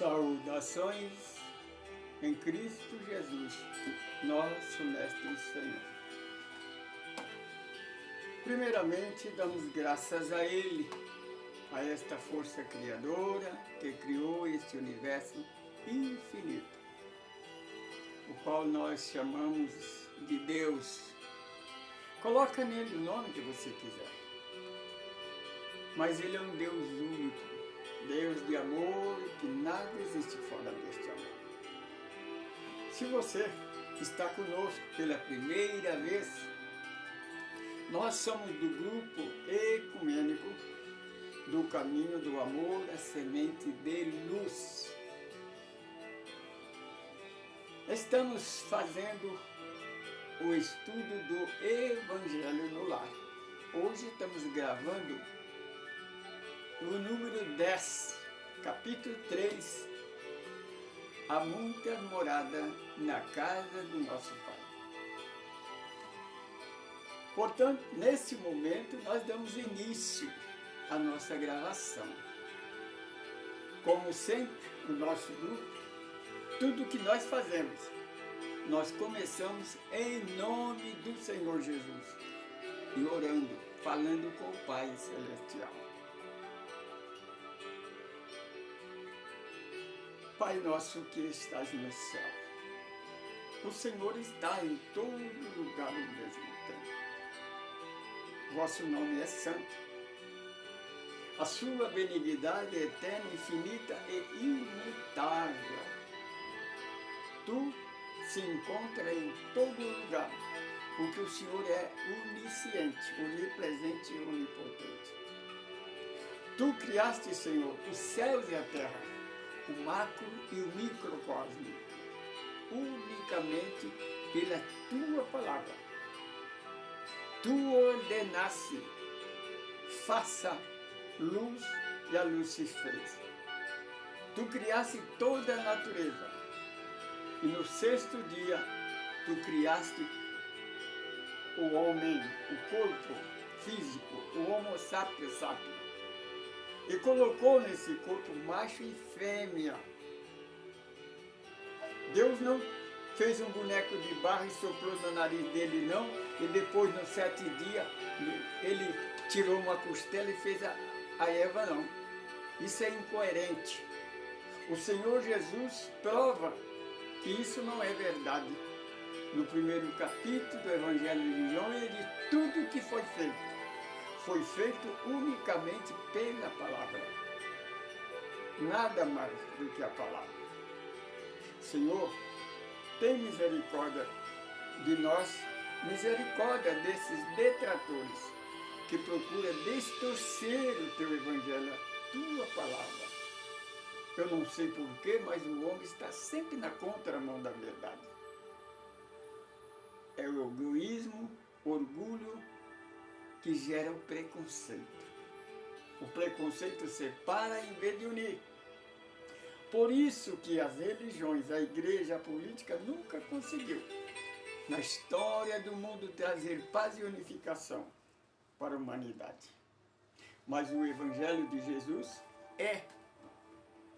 Saudações em Cristo Jesus, nosso Mestre e Senhor. Primeiramente, damos graças a Ele, a esta força criadora que criou este universo infinito, o qual nós chamamos de Deus. Coloca nele o nome que você quiser. Mas Ele é um Deus único, Deus de amor, que nada existe fora deste amor. Se você está conosco pela primeira vez, nós somos do grupo ecumênico do Caminho do Amor, a Semente de Luz. Estamos fazendo o estudo do Evangelho no Lar. Hoje estamos gravando o número 10, capítulo 3, a muita morada na casa do nosso Pai. Portanto, nesse momento, nós damos início à nossa gravação. Como sempre, no nosso grupo, tudo que nós fazemos, nós começamos em nome do Senhor Jesus e orando, falando com o Pai Celestial. Pai nosso que estás no céu, o Senhor está em todo lugar ao mesmo tempo. Vosso nome é santo. A sua benignidade é eterna, infinita e imutável. Tu se encontra em todo lugar, porque o Senhor é onisciente, onipresente e onipotente. Tu criaste, Senhor, os céus e a terra, o macro e o microcosmo, unicamente pela tua palavra. Tu ordenaste, faça luz, e a luz se fez. Tu criaste toda a natureza, e no sexto dia tu criaste o homem, o corpo físico, o Homo sapiens sapiens. E colocou nesse corpo macho e fêmea. Deus não fez um boneco de barro e soprou no nariz dele, não, e depois, no 7º dia, ele tirou uma costela e fez a Eva, não. Isso é incoerente. O Senhor Jesus prova que isso não é verdade. No primeiro capítulo do Evangelho de João, ele diz tudo que foi feito unicamente pela palavra. Nada mais do que a palavra. Senhor, tem misericórdia de nós, misericórdia desses detratores que procuram distorcer o teu Evangelho, a tua palavra. Eu não sei porquê, mas o homem está sempre na contramão da verdade. É o egoísmo, orgulho, que gera o preconceito. O preconceito separa em vez de unir. Por isso que as religiões, a igreja, a política nunca conseguiu, na história do mundo, trazer paz e unificação para a humanidade. Mas o Evangelho de Jesus é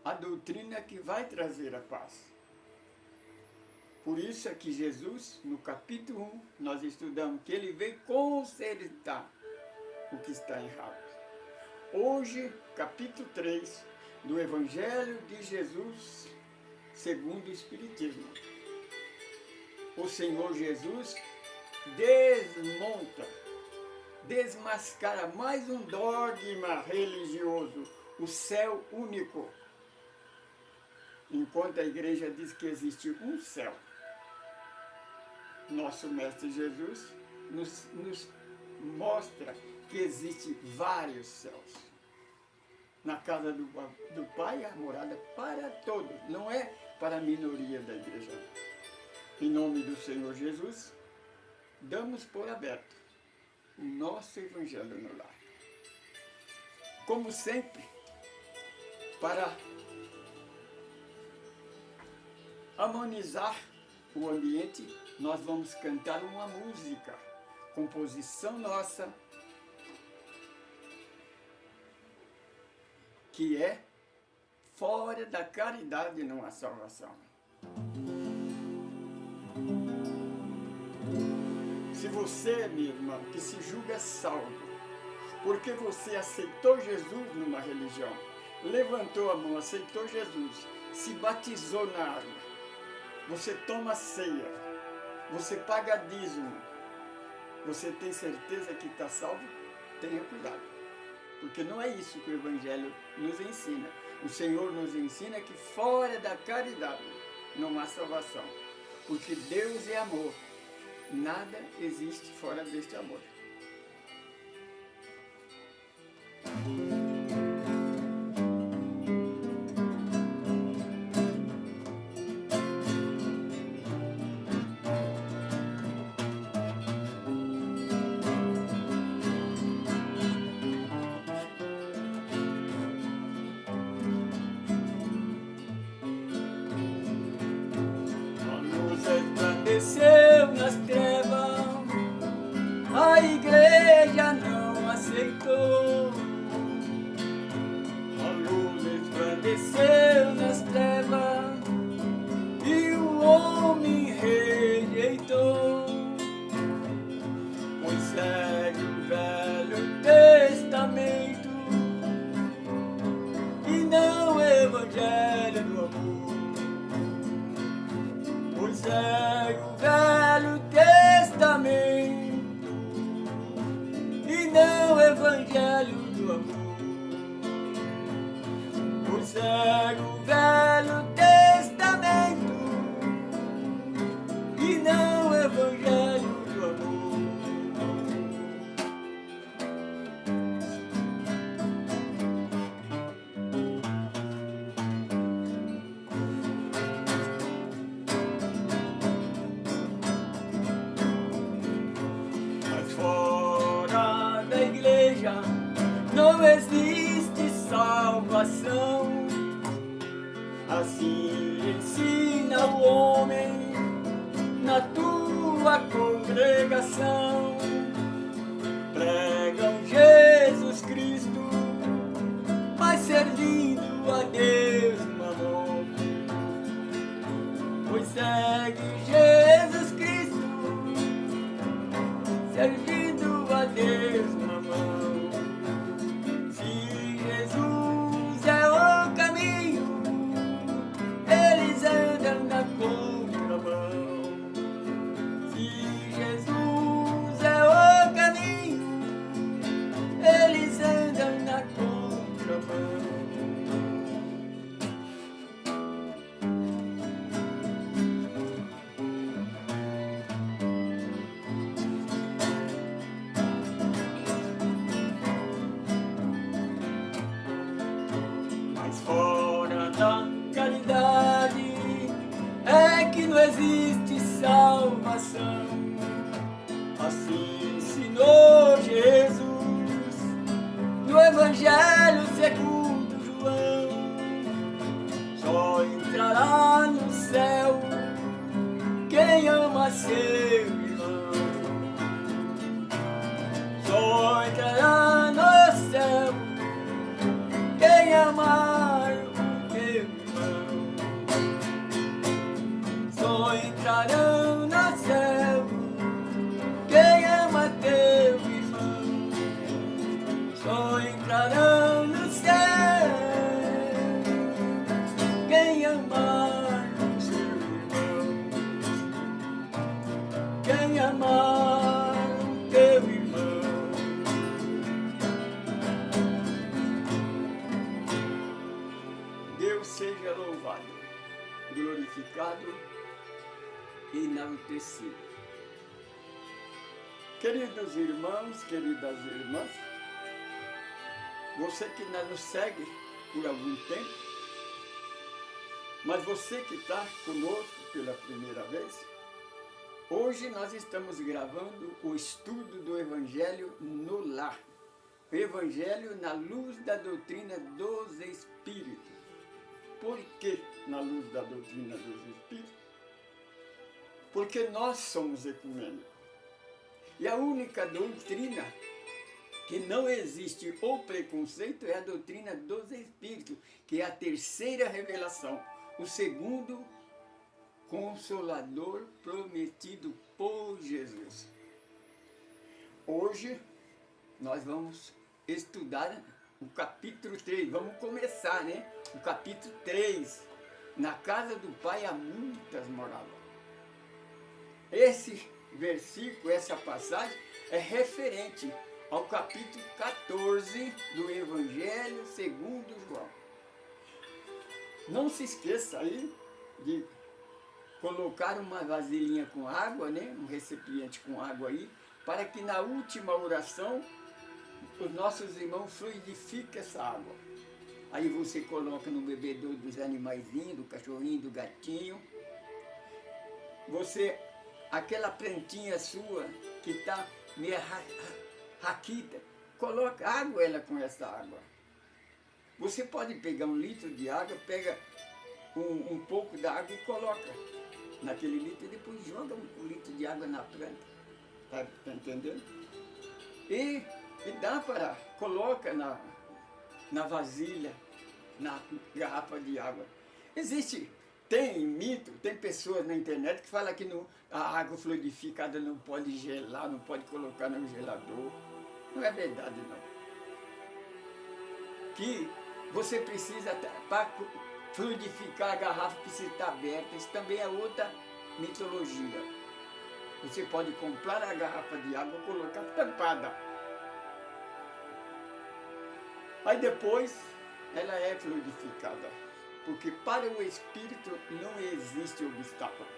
a doutrina que vai trazer a paz. Por isso é que Jesus, no capítulo 1, nós estudamos que ele veio consertar o que está errado. Hoje, capítulo 3 do Evangelho de Jesus, segundo o Espiritismo. O Senhor Jesus desmascara mais um dogma religioso, o céu único. Enquanto a igreja diz que existe um céu, nosso Mestre Jesus nos mostra que existe vários céus. Na casa do Pai, a morada para todos, não é para a minoria da igreja. Em nome do Senhor Jesus, damos por aberto o nosso Evangelho no Lar. Como sempre, para amenizar o ambiente, nós vamos cantar uma música, composição nossa, que é fora da caridade não há salvação. Se você, minha irmã, que se julga salvo, porque você aceitou Jesus numa religião, levantou a mão, aceitou Jesus, se batizou na água, você toma ceia, você paga dízimo, você tem certeza que está salvo? Tenha cuidado, porque não é isso que o Evangelho nos ensina. O Senhor nos ensina que fora da caridade não há salvação, porque Deus é amor, nada existe fora deste amor. Desceu nas trevas, a igreja não aceitou. A luz resplandeceu nas trevas e o homem rejeitou. Pois segue o Velho Testamento e não o Evangelho do amor. Pois segue o Velho Testamento e não o Evangelho do amor. Pois segue o Velho Testamento e não o Evangelho do amor. Não existe salvação, assim ensina o homem na tua congregação. Pregam Jesus Cristo, mas servindo a Deus Mamon. Pois segue Jesus Cristo, servindo a Deus Mamon. Fora da caridade é que não existe salvação. Assim ensinou Jesus no Evangelho segundo João. Só entrará no céu quem ama seu irmão. Só entrará no céu quem amar o teu irmão. Só entrarão no céu quem ama teu irmão. Só entrarão no céu quem amar o seu irmão. Quem amar o teu irmão. Seja louvado, glorificado e enaltecido. Queridos irmãos, queridas irmãs, você que não nos segue por algum tempo, mas você que está conosco pela primeira vez, hoje nós estamos gravando o estudo do Evangelho no lar. O Evangelho na luz da doutrina dos Espíritos. Por que na luz da doutrina dos Espíritos? Porque nós somos ecumênicos. E a única doutrina que não existe o preconceito é a doutrina dos Espíritos, que é a terceira revelação, o segundo Consolador prometido por Jesus. Hoje nós vamos estudar o capítulo 3, vamos começar, né? O capítulo 3, na casa do Pai há muitas moradas. Esse versículo, essa passagem, é referente ao capítulo 14 do Evangelho segundo João. Não se esqueça aí de colocar uma vasilhinha com água, né? Um recipiente com água aí, para que na última oração os nossos irmãos fluidifiquem essa água. Aí você coloca no bebedouro dos animaizinhos, do cachorrinho, do gatinho. Você, aquela plantinha sua que está meio raquita, coloca água ela com essa água. Você pode pegar 1 litro de água, pega um pouco da água e coloca naquele litro e depois joga 1 litro de água na planta. Tá entendendo? E dá para, coloca na vasilha, na garrafa de água. Tem mito, tem pessoas na internet que falam que a água fluidificada não pode gelar, não pode colocar no gelador. Não é verdade, não. Que você precisa, para fluidificar a garrafa, precisa estar aberta. Isso também é outra mitologia. Você pode comprar a garrafa de água e colocar tampada. Aí depois ela é fluidificada. Porque para o espírito não existe obstáculo.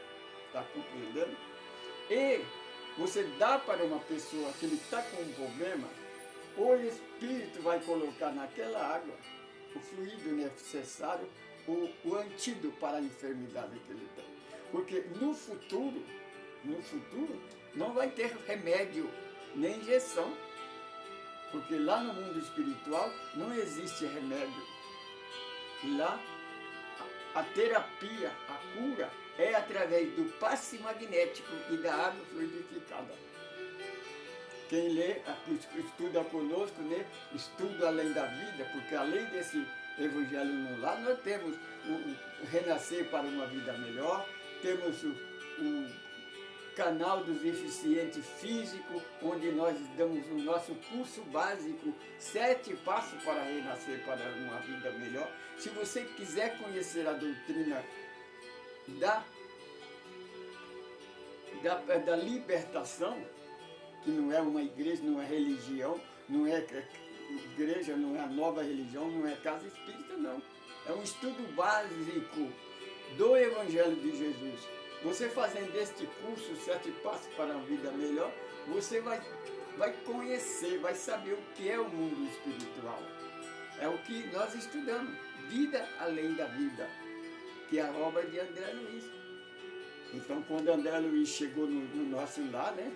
Está compreendendo? E você dá para uma pessoa que ele está com um problema, o espírito vai colocar naquela água o fluido necessário, o antídoto para a enfermidade que ele tem. Porque no futuro, não vai ter remédio, nem injeção. Porque lá no mundo espiritual não existe remédio. Lá a terapia, a cura, é através do passe magnético e da água fluidificada. Quem lê, estuda conosco, né? Estuda além da vida, porque além desse evangelho no lar, nós temos o renascer para uma vida melhor, temos o canal dos eficientes físicos, onde nós damos o nosso curso básico, 7 passos para renascer para uma vida melhor. Se você quiser conhecer a doutrina da libertação, que não é uma igreja, não é religião, não é igreja, não é a nova religião, não é casa espírita, não. É um estudo básico do Evangelho de Jesus. Você fazendo este curso, 7 passos para uma vida melhor, você vai conhecer, vai saber o que é o mundo espiritual. É o que nós estudamos, Vida Além da Vida, que é a obra de André Luiz. Então, quando André Luiz chegou no nosso lar, né?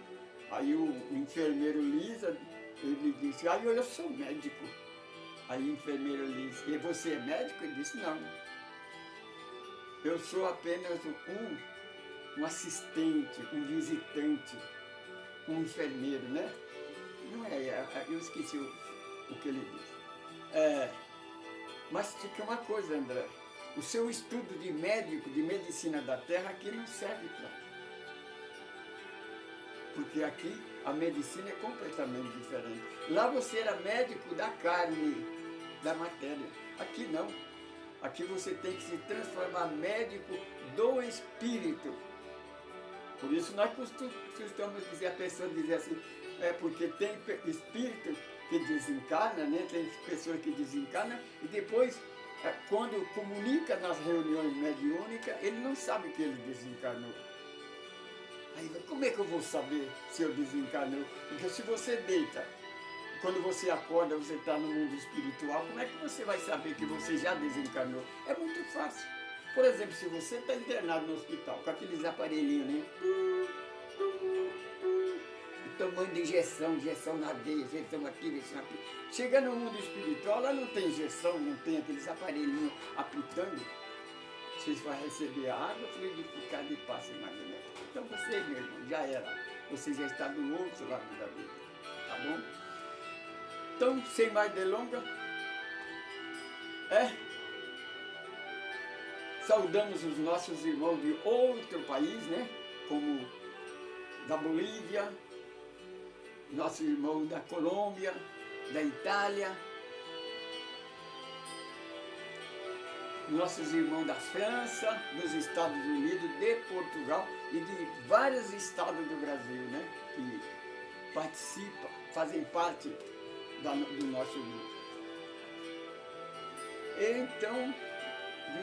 Aí o enfermeiro Lisa, ele disse, eu sou médico. Aí o enfermeiro Lisa, e você é médico? Ele disse, não. Eu sou apenas um assistente, um visitante, um enfermeiro, né? Não é, eu esqueci o que ele disse. Mas fica uma coisa, André, o seu estudo de médico, de medicina da terra, aqui não serve para. Porque aqui a medicina é completamente diferente. Lá você era médico da carne, da matéria. Aqui não. Aqui você tem que se transformar médico do espírito. Por isso nós costumamos dizer, a pessoa dizer assim, porque tem espírito que desencarna, né? Tem pessoas que desencarnam e depois, quando comunica nas reuniões mediúnicas, ele não sabe que ele desencarnou. Aí, como é que eu vou saber se eu desencarnou? Porque se você deita, quando você acorda, você está no mundo espiritual, como é que você vai saber que você já desencarnou? É muito fácil. Por exemplo, se você está internado no hospital, com aqueles aparelhinhos, né? Tomando injeção na veia, injeção aqui, injeção aqui. Chega no mundo espiritual, lá não tem injeção, não tem aqueles aparelhinhos apitando. Você vai receber a água fluidificada e passe magnético. Então você, meu irmão, já era. Você já está do outro lado da vida. Tá bom? Então, sem mais delongas, saudamos os nossos irmãos de outro país, né? Como da Bolívia, nossos irmãos da Colômbia, da Itália, nossos irmãos da França, dos Estados Unidos, de Portugal e de vários estados do Brasil, né? Que participam, fazem parte do nosso grupo. Então,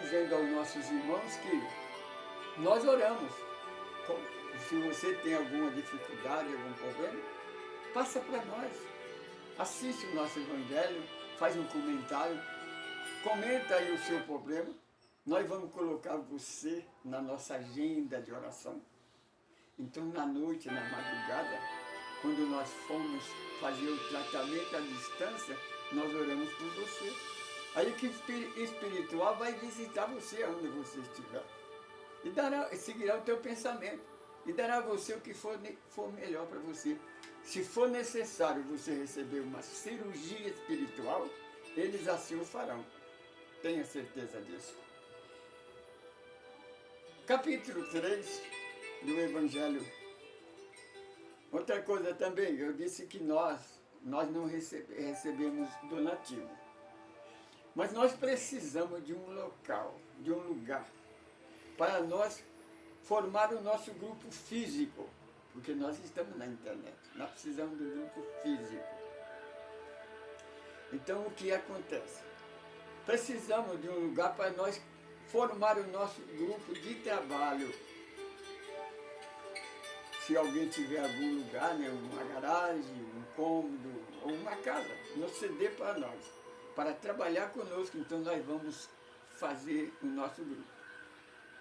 dizendo aos nossos irmãos que nós oramos. Se você tem alguma dificuldade, algum problema, passa para nós. Assiste o nosso Evangelho, faz um comentário, comenta aí o seu problema. Nós vamos colocar você na nossa agenda de oração. Então, na noite, na madrugada, quando nós formos fazer o tratamento à distância, nós oramos por você. Aí o que espiritual vai visitar você onde você estiver. E seguirá o teu pensamento. E dará a você o que for melhor para você. Se for necessário você receber uma cirurgia espiritual, eles assim o farão. Tenha certeza disso. Capítulo 3 do Evangelho. Outra coisa também, eu disse que nós não recebemos donativo. Mas nós precisamos de um local, de um lugar, para nós formar o nosso grupo físico, porque nós estamos na internet, nós precisamos do grupo físico. Então o que acontece? Precisamos de um lugar para nós formar o nosso grupo de trabalho. Se alguém tiver algum lugar, né, uma garagem, um cômodo ou uma casa, nos ceder para nós, para trabalhar conosco. Então nós vamos fazer o nosso grupo.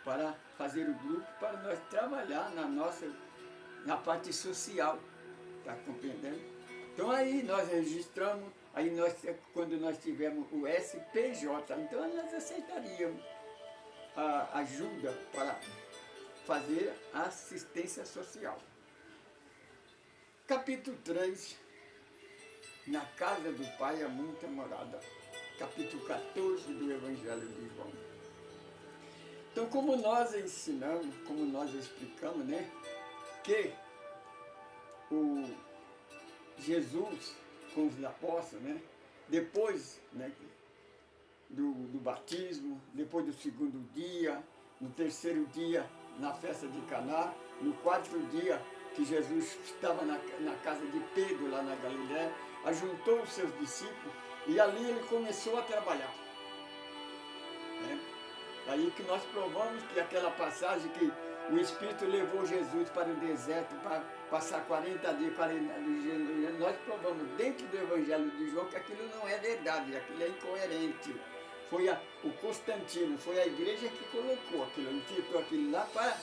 Para fazer o grupo, para nós trabalhar na parte social, está compreendendo? Então aí nós registramos, aí quando nós tivermos o SPJ, então nós aceitaríamos a ajuda para fazer assistência social. Capítulo 3, na casa do Pai há muita morada. Capítulo 14 do Evangelho de João. Então, como nós ensinamos, como nós explicamos, né, que o Jesus com os apóstolos, né, depois, né, do batismo, depois do segundo dia, no terceiro dia, na festa de Caná, no quarto dia que Jesus estava na casa de Pedro, lá na Galiléia, ajuntou os seus discípulos e ali ele começou a trabalhar. Né? Aí que nós provamos que aquela passagem que o Espírito levou Jesus para o deserto para passar 40 dias, 40 dias, nós provamos dentro do Evangelho de João que aquilo não é verdade, aquilo é incoerente. Foi o Constantino, foi a igreja que colocou aquilo, instituiu aquilo lá para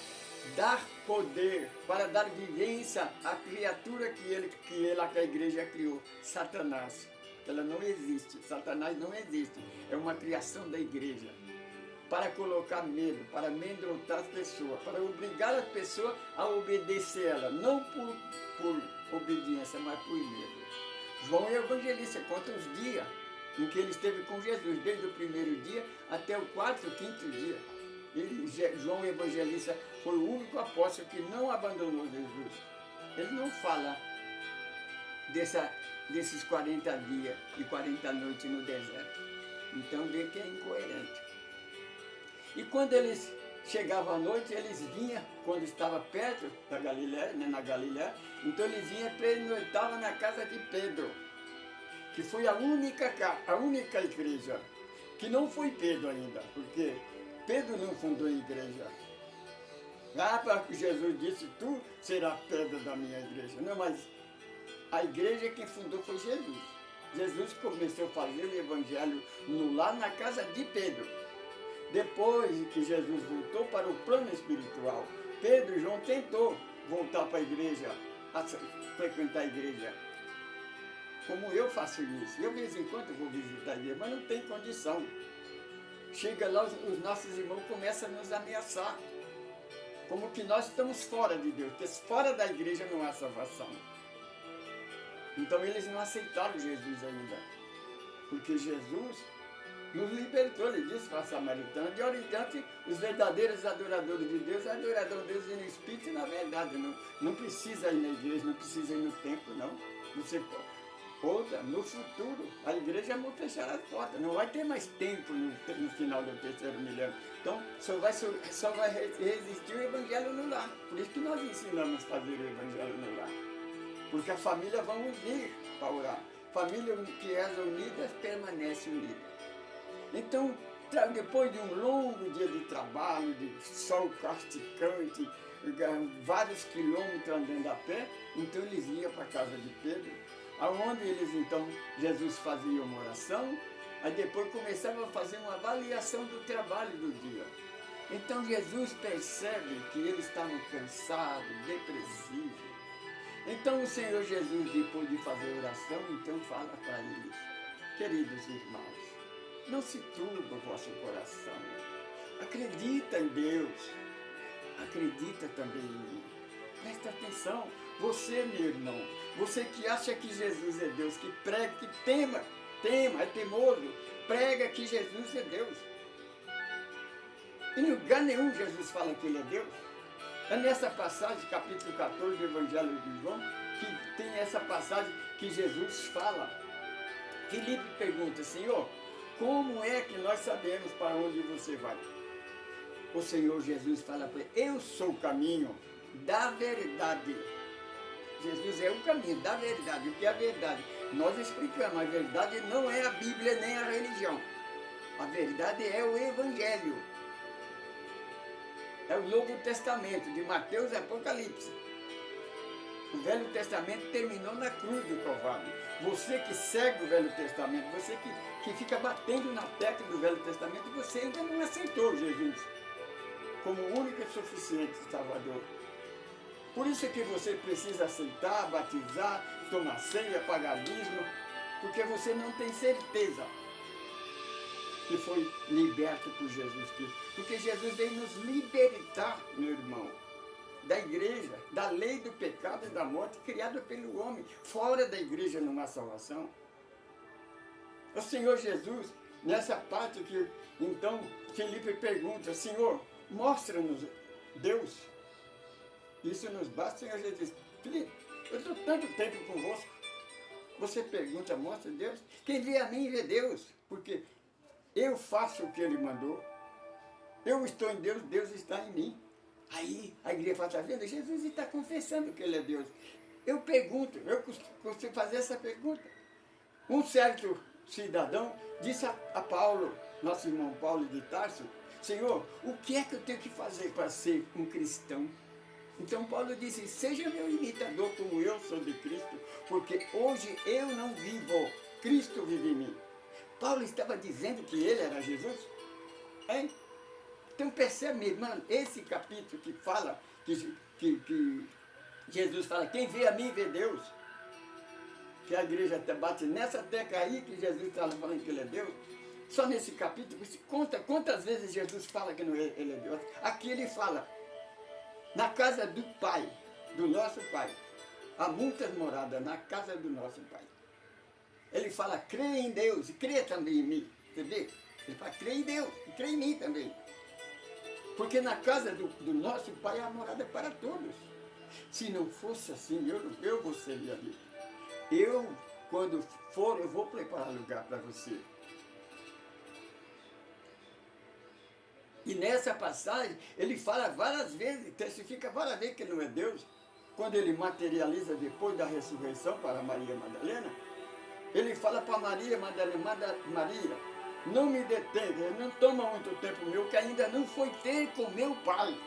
dar poder, para dar vivência à criatura que a igreja criou, Satanás. Ela não existe, Satanás não existe, é uma criação da igreja. Para colocar medo, para amedrontar as pessoas, para obrigar as pessoas a obedecer ela, não por obediência, mas por medo. João é evangelista, conta os dias em que ele esteve com Jesus, desde o primeiro dia até o quarto, quinto dia. João Evangelista foi o único apóstolo que não abandonou Jesus. Ele não fala desses 40 dias e 40 noites no deserto. Então vê que é incoerente. E quando eles chegavam à noite, eles vinham, quando estava perto da Galiléia, né, na Galiléia, então eles vinham e pernoitavam na casa de Pedro, que foi a única igreja, que não foi Pedro ainda, porque Pedro não fundou a igreja. Lá para que Jesus disse, tu serás pedra da minha igreja. Não, mas a igreja quem fundou foi Jesus. Jesus começou a fazer o evangelho lá na casa de Pedro. Depois que Jesus voltou para o plano espiritual, Pedro e João tentou voltar para a igreja, a frequentar a igreja. Como eu faço isso. Eu, de vez em quando, vou visitar a igreja, mas não tem condição. Chega lá, os nossos irmãos começam a nos ameaçar. Como que nós estamos fora de Deus, porque fora da igreja não há salvação. Então eles não aceitaram Jesus ainda. Porque Jesus nos libertou, ele disse para a samaritana, de hora em diante, os verdadeiros adoradores de Deus adoram Deus em espírito e na verdade. Não precisa ir na igreja, não precisa ir no templo, não. Você pode. Outra, no futuro, a igreja vai fechar as portas, não vai ter mais templo no final do terceiro milênio. Então, só vai resistir o evangelho no lar. Por isso que nós ensinamos a fazer o evangelho no lar. Porque a família vai unir para orar. Família que é unida permanece unida. Então, depois de um longo dia de trabalho, de sol casticante, vários quilômetros andando a pé, então eles iam para a casa de Pedro, aonde eles então, Jesus fazia uma oração, aí depois começava a fazer uma avaliação do trabalho do dia. Então Jesus percebe que eles estavam cansados, depressivos. Então o Senhor Jesus, depois de fazer a oração, então fala para eles: queridos irmãos, não se turbe o vosso coração. Acredita em Deus. Acredita também em mim. Presta atenção. Você, meu irmão, você que acha que Jesus é Deus, que prega, que tema, é teimoso, prega que Jesus é Deus. Em lugar nenhum Jesus fala que ele é Deus. É nessa passagem, capítulo 14 do Evangelho de João, que tem essa passagem que Jesus fala. Filipe pergunta: Senhor, como é que nós sabemos para onde você vai? O Senhor Jesus fala para ele: eu sou o caminho da verdade. Jesus é o caminho da verdade. O que é a verdade? Nós explicamos, a verdade não é a Bíblia nem a religião. A verdade é o Evangelho. É o Novo Testamento, de Mateus e Apocalipse. O Velho Testamento terminou na cruz do Calvário. Você que segue o Velho Testamento, você que fica batendo na tecla do Velho Testamento, você ainda não aceitou Jesus como o único e suficiente Salvador. Por isso é que você precisa aceitar, batizar, tomar ceia, pagar dízimo, porque você não tem certeza que foi liberto por Jesus Cristo. Porque Jesus veio nos libertar, meu irmão, da igreja, da lei do pecado e da morte criada pelo homem. Fora da igreja não há salvação. O Senhor Jesus, nessa parte que então Filipe pergunta: Senhor, mostra-nos Deus. Isso nos basta. O Senhor Jesus diz: Filipe, eu estou tanto tempo convosco. Você pergunta: mostra Deus? Quem vê a mim vê Deus. Porque eu faço o que Ele mandou. Eu estou em Deus, Deus está em mim. Aí a igreja fala: está vendo? Jesus está confessando que Ele é Deus. Eu pergunto, eu costumo fazer essa pergunta. Um certo cidadão disse a Paulo, nosso irmão Paulo de Tarso: Senhor, o que é que eu tenho que fazer para ser um cristão? Então Paulo disse: seja meu imitador como eu sou de Cristo, porque hoje eu não vivo, Cristo vive em mim. Paulo estava dizendo que ele era Jesus? Hein? Então percebe, meu irmão, esse capítulo que fala, que Jesus fala: quem vê a mim vê Deus. Que a igreja até bate nessa tecla aí, que Jesus está falando que Ele é Deus. Só nesse capítulo, você conta quantas vezes Jesus fala que não, Ele é Deus. Aqui Ele fala: na casa do Pai, do nosso Pai, há muitas moradas na casa do nosso Pai. Ele fala: crê em Deus e crê também em mim. Você vê? Ele fala: crê em Deus e crê em mim também. Porque na casa do nosso Pai há morada para todos. Se não fosse assim, eu vou ser ali. Eu, quando for, eu vou preparar lugar para você. E nessa passagem, ele fala várias vezes, testifica várias vezes que ele não é Deus. Quando ele materializa depois da ressurreição para Maria Madalena, ele fala para Maria Madalena: Maria, não me detenha, não toma muito tempo meu, que ainda não foi ter com meu pai.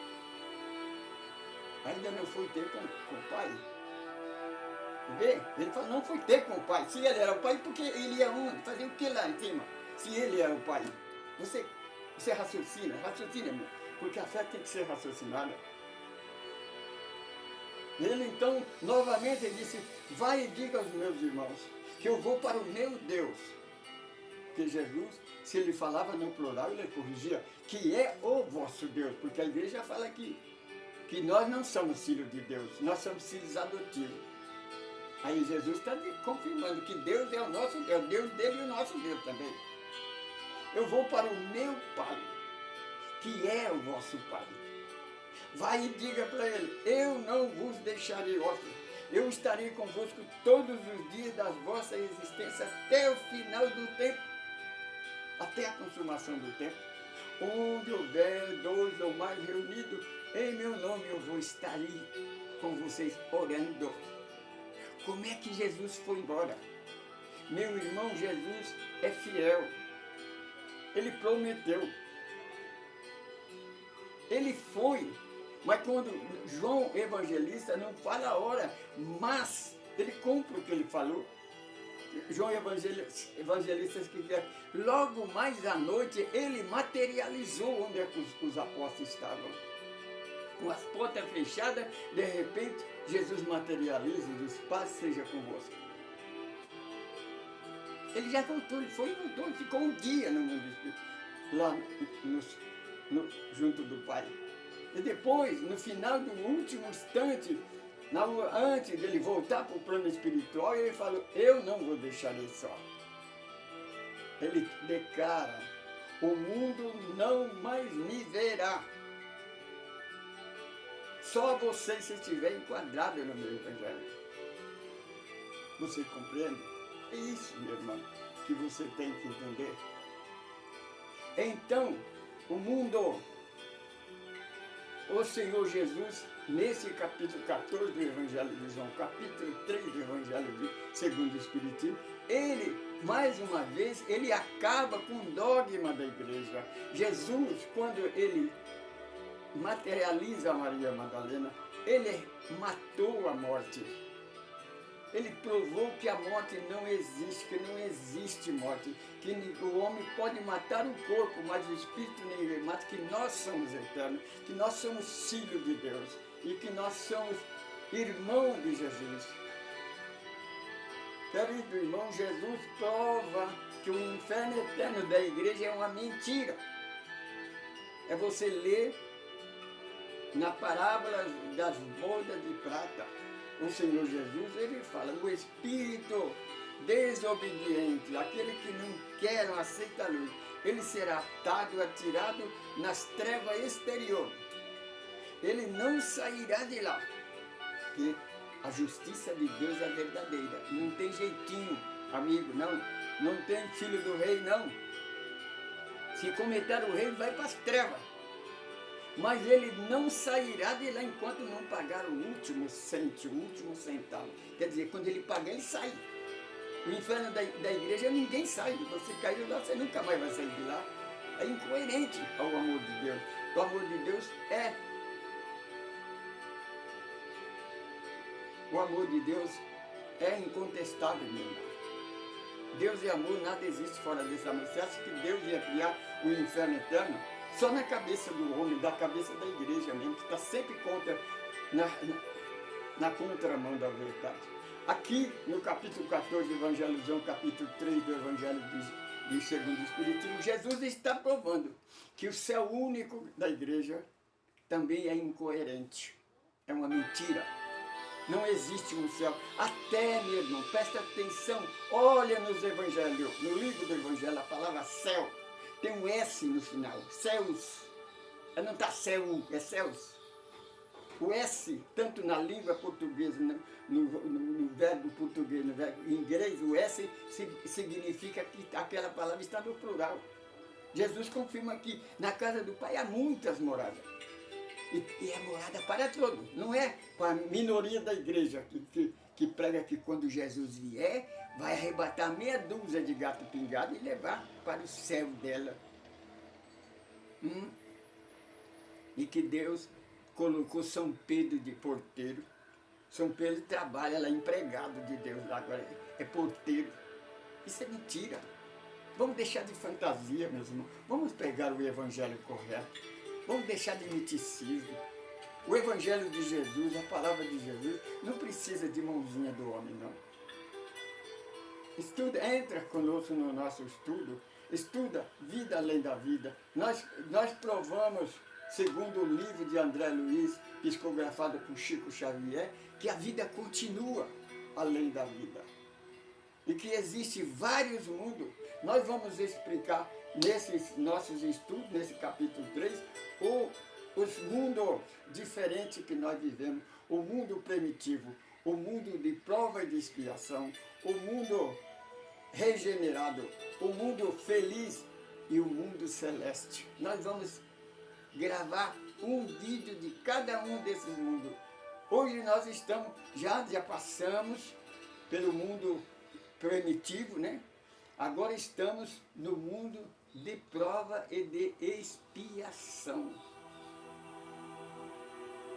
Ainda não foi ter com o pai. Vê? Ele fala: não foi ter com o pai. Se ele era o pai, porque ele ia onde? Fazer o que lá em cima? Se ele era o pai. Você raciocina, meu. Porque a fé tem que ser raciocinada. Ele então, novamente, ele disse: vai e diga aos meus irmãos que eu vou para o meu Deus. Porque Jesus, se ele falava no plural, ele corrigia: que é o vosso Deus. Porque a igreja fala que nós não somos filhos de Deus, nós somos filhos adotivos. Aí Jesus está confirmando que Deus é o nosso Deus, Deus dele e o nosso Deus também. Eu vou para o meu Pai, que é o vosso Pai. Vai e diga para ele, eu não vos deixarei órfãos, eu estarei convosco todos os dias da vossa existência até o final do tempo, até a consumação do tempo. Onde houver dois ou mais reunidos, em meu nome eu vou estar aí com vocês orando. Como é que Jesus foi embora? Meu irmão, Jesus é fiel. Ele prometeu. Ele foi. Mas quando João Evangelista não fala a hora, mas ele cumpre o que ele falou. João Evangelista escreveu, logo mais à noite ele materializou onde é que os apóstolos estavam. Com as portas fechadas, de repente, Jesus materializa e diz, paz seja convosco. Ele já voltou, ele foi e voltou, ficou um dia no mundo espírito, lá junto do Pai. E depois, no final do último instante, antes dele voltar para o plano espiritual, ele falou, eu não vou deixar ele só. Ele declara, o mundo não mais me verá. Só você se estiver enquadrado no meu Evangelho. Você compreende? É isso, meu irmão, que você tem que entender. Então, o mundo, o Senhor Jesus, nesse capítulo 14 do Evangelho de João, capítulo 3 do Evangelho segundo o Espiritismo, ele, mais uma vez, ele acaba com o dogma da igreja. Jesus, quando ele materializa a Maria Madalena, ele matou a morte. Ele provou que a morte não existe, que não existe morte, que o homem pode matar o corpo, mas o espírito ninguém mata, que nós somos eternos, que nós somos filhos de Deus e que nós somos irmãos de Jesus. Querido irmão, Jesus prova que o inferno eterno da igreja é uma mentira. É você ler na parábola das bodas de prata. O Senhor Jesus, ele fala, o espírito desobediente, aquele que não quer, não aceita a luz, ele será atado, atirado nas trevas exteriores. Ele não sairá de lá, porque a justiça de Deus é verdadeira. Não tem jeitinho, amigo, não tem filho do rei, não. Se cometer o rei, vai para as trevas. Mas ele não sairá de lá enquanto não pagar o último cêntimo, o último centavo. Quer dizer, quando ele pagar, ele sai. O inferno da igreja, ninguém sai. Você caiu lá, você nunca mais vai sair de lá. É incoerente ao amor de Deus. O amor de Deus é... O amor de Deus é incontestável, meu irmão. Deus é amor, nada existe fora desse amor. Você acha que Deus ia criar o inferno eterno? Só na cabeça do homem, da cabeça da igreja mesmo, que está sempre contra, na contramão da verdade. Aqui, no capítulo 14 do Evangelho de João, capítulo 3 do Evangelho de segundo o Espiritismo, Jesus está provando que o céu único da igreja também é incoerente. É uma mentira. Não existe um céu. Até, meu irmão, presta atenção, olha nos evangelhos, no livro do Evangelho, a palavra céu. Tem um S no final, céus. Não está céu, é céus. O S, tanto na língua portuguesa, no verbo português, no verbo inglês, o S significa que aquela palavra está no plural. Jesus confirma que na casa do Pai há muitas moradas. E é morada para todos. Não é para a minoria da igreja que prega que quando Jesus vier, vai arrebatar meia dúzia de gato pingado e levar para o céu dela. E que Deus colocou São Pedro de porteiro. São Pedro trabalha lá, empregado de Deus lá, agora é porteiro. Isso é mentira. Vamos deixar de fantasia, meus irmãos. Vamos pegar o evangelho correto. Vamos deixar de miticismo. O Evangelho de Jesus, a palavra de Jesus, não precisa de mãozinha do homem, não. Estuda, entra conosco no nosso estudo, estuda Vida Além da Vida. Nós provamos, segundo o livro de André Luiz, psicografado por Chico Xavier, que a vida continua além da vida. E que existe vários mundos. Nós vamos explicar nesses nossos estudos, nesse capítulo 3, os mundos diferentes que nós vivemos. O mundo primitivo, o mundo de prova e de expiação, o mundo regenerado, o mundo feliz e o mundo celeste. Nós vamos gravar um vídeo de cada um desses mundos. Hoje nós estamos, já passamos pelo mundo primitivo, né? Agora estamos no mundo de prova e de expiação.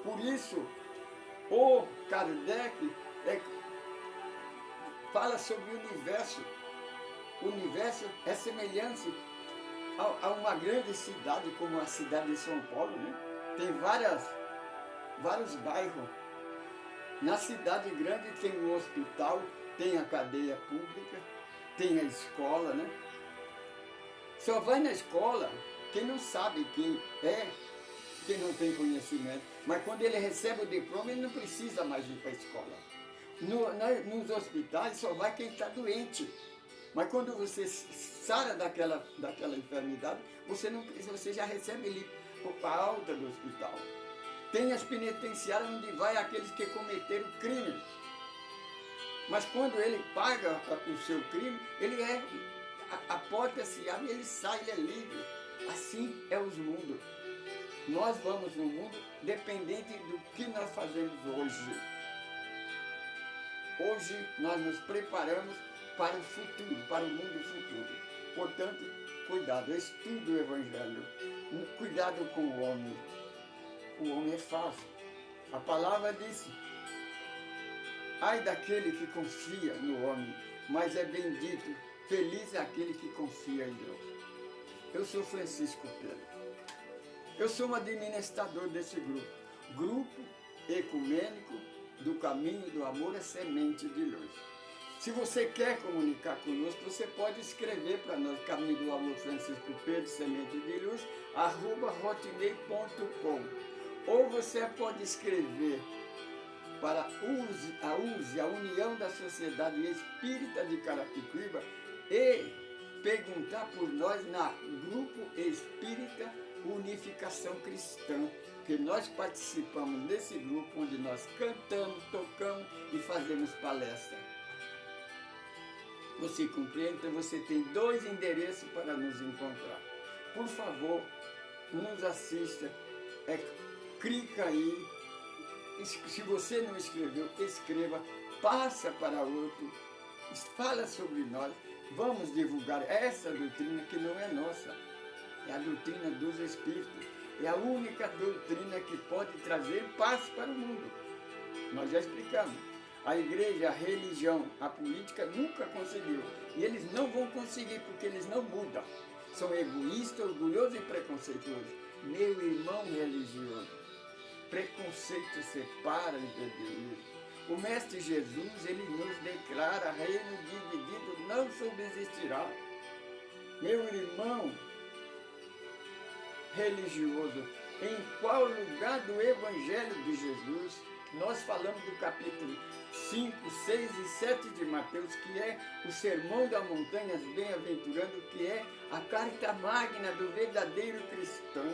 Por isso, o Kardec fala sobre o universo. O universo é semelhante a uma grande cidade, como a cidade de São Paulo, né? Tem vários bairros. Na cidade grande tem o hospital, tem a cadeia pública, tem a escola, né? Só vai na escola quem não sabe quem é, quem não tem conhecimento. Mas quando ele recebe o diploma, ele não precisa mais ir para a escola. Nos hospitais só vai quem está doente. Mas quando você sara daquela enfermidade, você já recebe ali a alta do hospital. Tem as penitenciárias onde vai aqueles que cometeram crime. Mas quando ele paga o seu crime, a porta se abre, ele sai, ele é livre. Assim é os mundos. Nós vamos no mundo dependente do que nós fazemos hoje. Hoje nós nos preparamos para o futuro, para o mundo futuro. Portanto, cuidado, estude o Evangelho. Cuidado com o homem. O homem é falso. A palavra disse: ai daquele que confia no homem, mas é bendito, feliz é aquele que confia em Deus. Eu sou Francisco Pedro. Eu sou um administrador desse Grupo Ecumênico do Caminho do Amor, a Semente de Luz. Se você quer comunicar conosco, você pode escrever para nós, Caminho do Amor Francisco Pedro, Semente de Luz, @hotmail.com. Ou você pode escrever para a União da Sociedade Espírita de Carapicuíba e perguntar por nós na Grupo Espírita Unificação Cristã, que nós participamos desse grupo onde nós cantamos, tocamos e fazemos palestra. Você compreende? Então você tem 2 endereços para nos encontrar. Por favor, nos assista, clica aí. Se você não escreveu, escreva, passa para outro, fala sobre nós, vamos divulgar essa doutrina que não é nossa, é a doutrina dos Espíritos, é a única doutrina que pode trazer paz para o mundo. Nós já explicamos, a igreja, a religião, a política nunca conseguiu, e eles não vão conseguir porque eles não mudam, são egoístas, orgulhosos e preconceituosos. Meu irmão religioso, preconceito separa e dividir. O Mestre Jesus, ele nos declara: reino dividido não subsistirá. Meu irmão religioso, em qual lugar do Evangelho de Jesus, nós falamos do capítulo 5, 6 e 7 de Mateus, que é o Sermão da Montanha, bem-aventurando, que é a carta magna do verdadeiro cristão.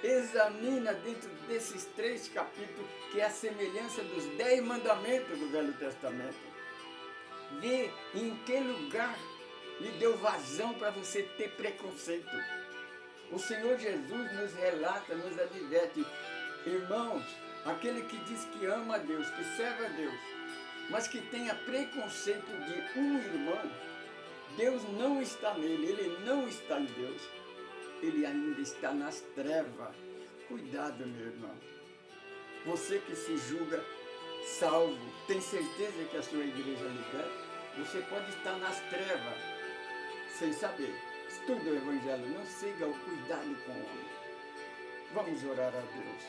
Examina dentro desses 3 capítulos, que é a semelhança dos 10 mandamentos do Velho Testamento. Vê em que lugar lhe deu vazão para você ter preconceito. O Senhor Jesus nos relata, nos adverte: irmãos, aquele que diz que ama a Deus, que serve a Deus, mas que tenha preconceito de um irmão, Deus não está nele, ele não está em Deus. Ele ainda está nas trevas. Cuidado, meu irmão. Você que se julga salvo, tem certeza que a sua igreja liberta? Você pode estar nas trevas, sem saber. Estude o Evangelho, não siga o cuidado com o homem. Vamos orar a Deus.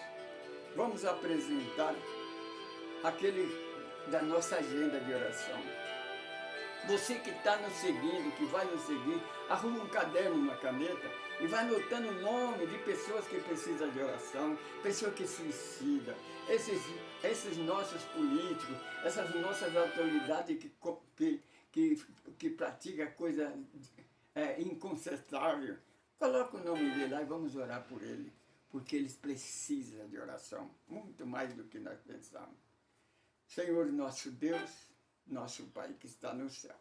Vamos apresentar aquele da nossa agenda de oração. Você que está nos seguindo, que vai nos seguir, arruma um caderno, uma caneta e vai anotando o nome de pessoas que precisam de oração, pessoas que suicidam, esses nossos políticos, essas nossas autoridades que praticam coisa inconsertável. Coloca o nome dele lá e vamos orar por ele, porque eles precisam de oração, muito mais do que nós pensamos. Senhor nosso Deus, nosso Pai que está no céu,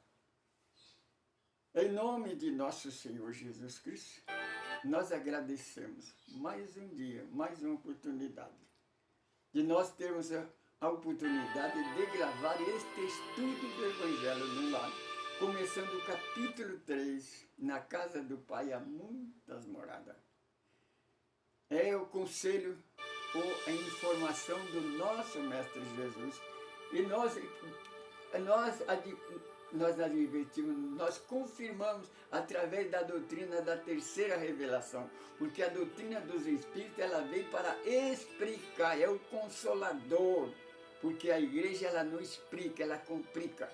em nome de nosso Senhor Jesus Cristo, nós agradecemos mais um dia, mais uma oportunidade, de nós termos a oportunidade de gravar este estudo do Evangelho no lar, começando o capítulo 3, na casa do Pai há muitas moradas. É o conselho ou a informação do nosso Mestre Jesus, e nós advertimos, nós confirmamos através da doutrina da terceira revelação, porque a doutrina dos Espíritos ela veio para explicar, é o consolador, porque a igreja ela não explica, ela complica.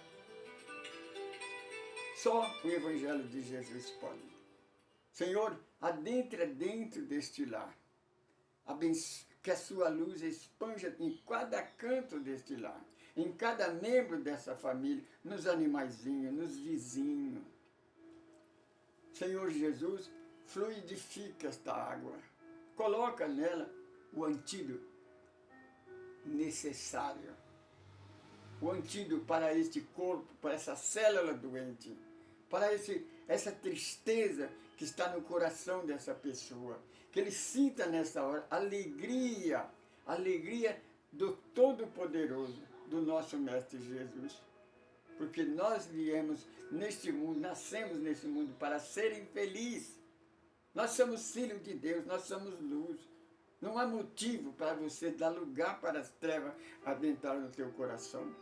Só o Evangelho de Jesus pode. Senhor, adentra dentro deste lar, que a sua luz expanja em cada canto deste lar, em cada membro dessa família, nos animaizinhos, nos vizinhos. Senhor Jesus, fluidifica esta água, coloca nela o antídoto necessário, o antídoto para este corpo, para essa célula doente, para essa tristeza que está no coração dessa pessoa, que ele sinta nessa hora alegria do Todo-Poderoso, do nosso Mestre Jesus. Porque nós viemos neste mundo, nascemos nesse mundo para serem felizes. Nós somos filhos de Deus, nós somos luz. Não há motivo para você dar lugar para as trevas adentrar no teu coração.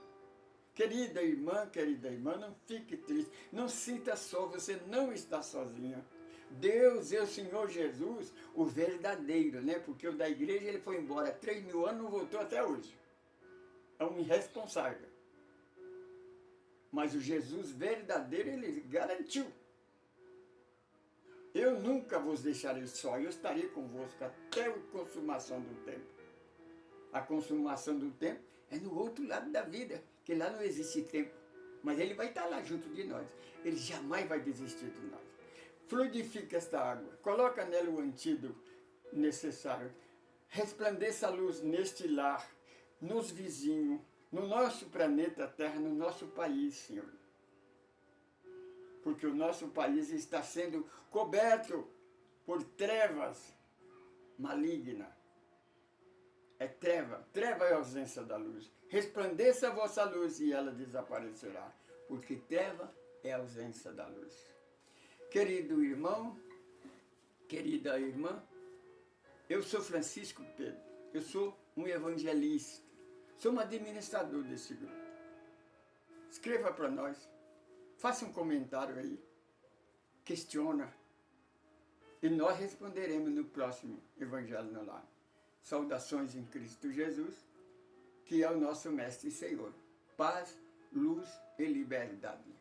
Querida irmã, não fique triste, não sinta só, você não está sozinha. Deus é o Senhor Jesus, o verdadeiro, né? Porque o da igreja ele foi embora há 3.000 anos e não voltou até hoje. É um irresponsável. Mas o Jesus verdadeiro, ele garantiu. Eu nunca vos deixarei só, eu estarei convosco até a consumação do tempo. A consumação do tempo é no outro lado da vida, que lá não existe tempo. Mas ele vai estar lá junto de nós. Ele jamais vai desistir de nós. Fluidifica esta água, coloca nela o antídoto necessário. Resplandeça a luz neste lar, nos vizinhos, no nosso planeta Terra, no nosso país, Senhor. Porque o nosso país está sendo coberto por trevas malignas. É treva é a ausência da luz. Resplandeça a vossa luz e ela desaparecerá, porque treva é a ausência da luz. Querido irmão, querida irmã, eu sou Francisco Pedro, eu sou um evangelista, sou um administrador desse grupo. Escreva para nós, faça um comentário aí, questiona, e nós responderemos no próximo Evangelho no Lar. Saudações em Cristo Jesus, que é o nosso Mestre e Senhor. Paz, luz e liberdade.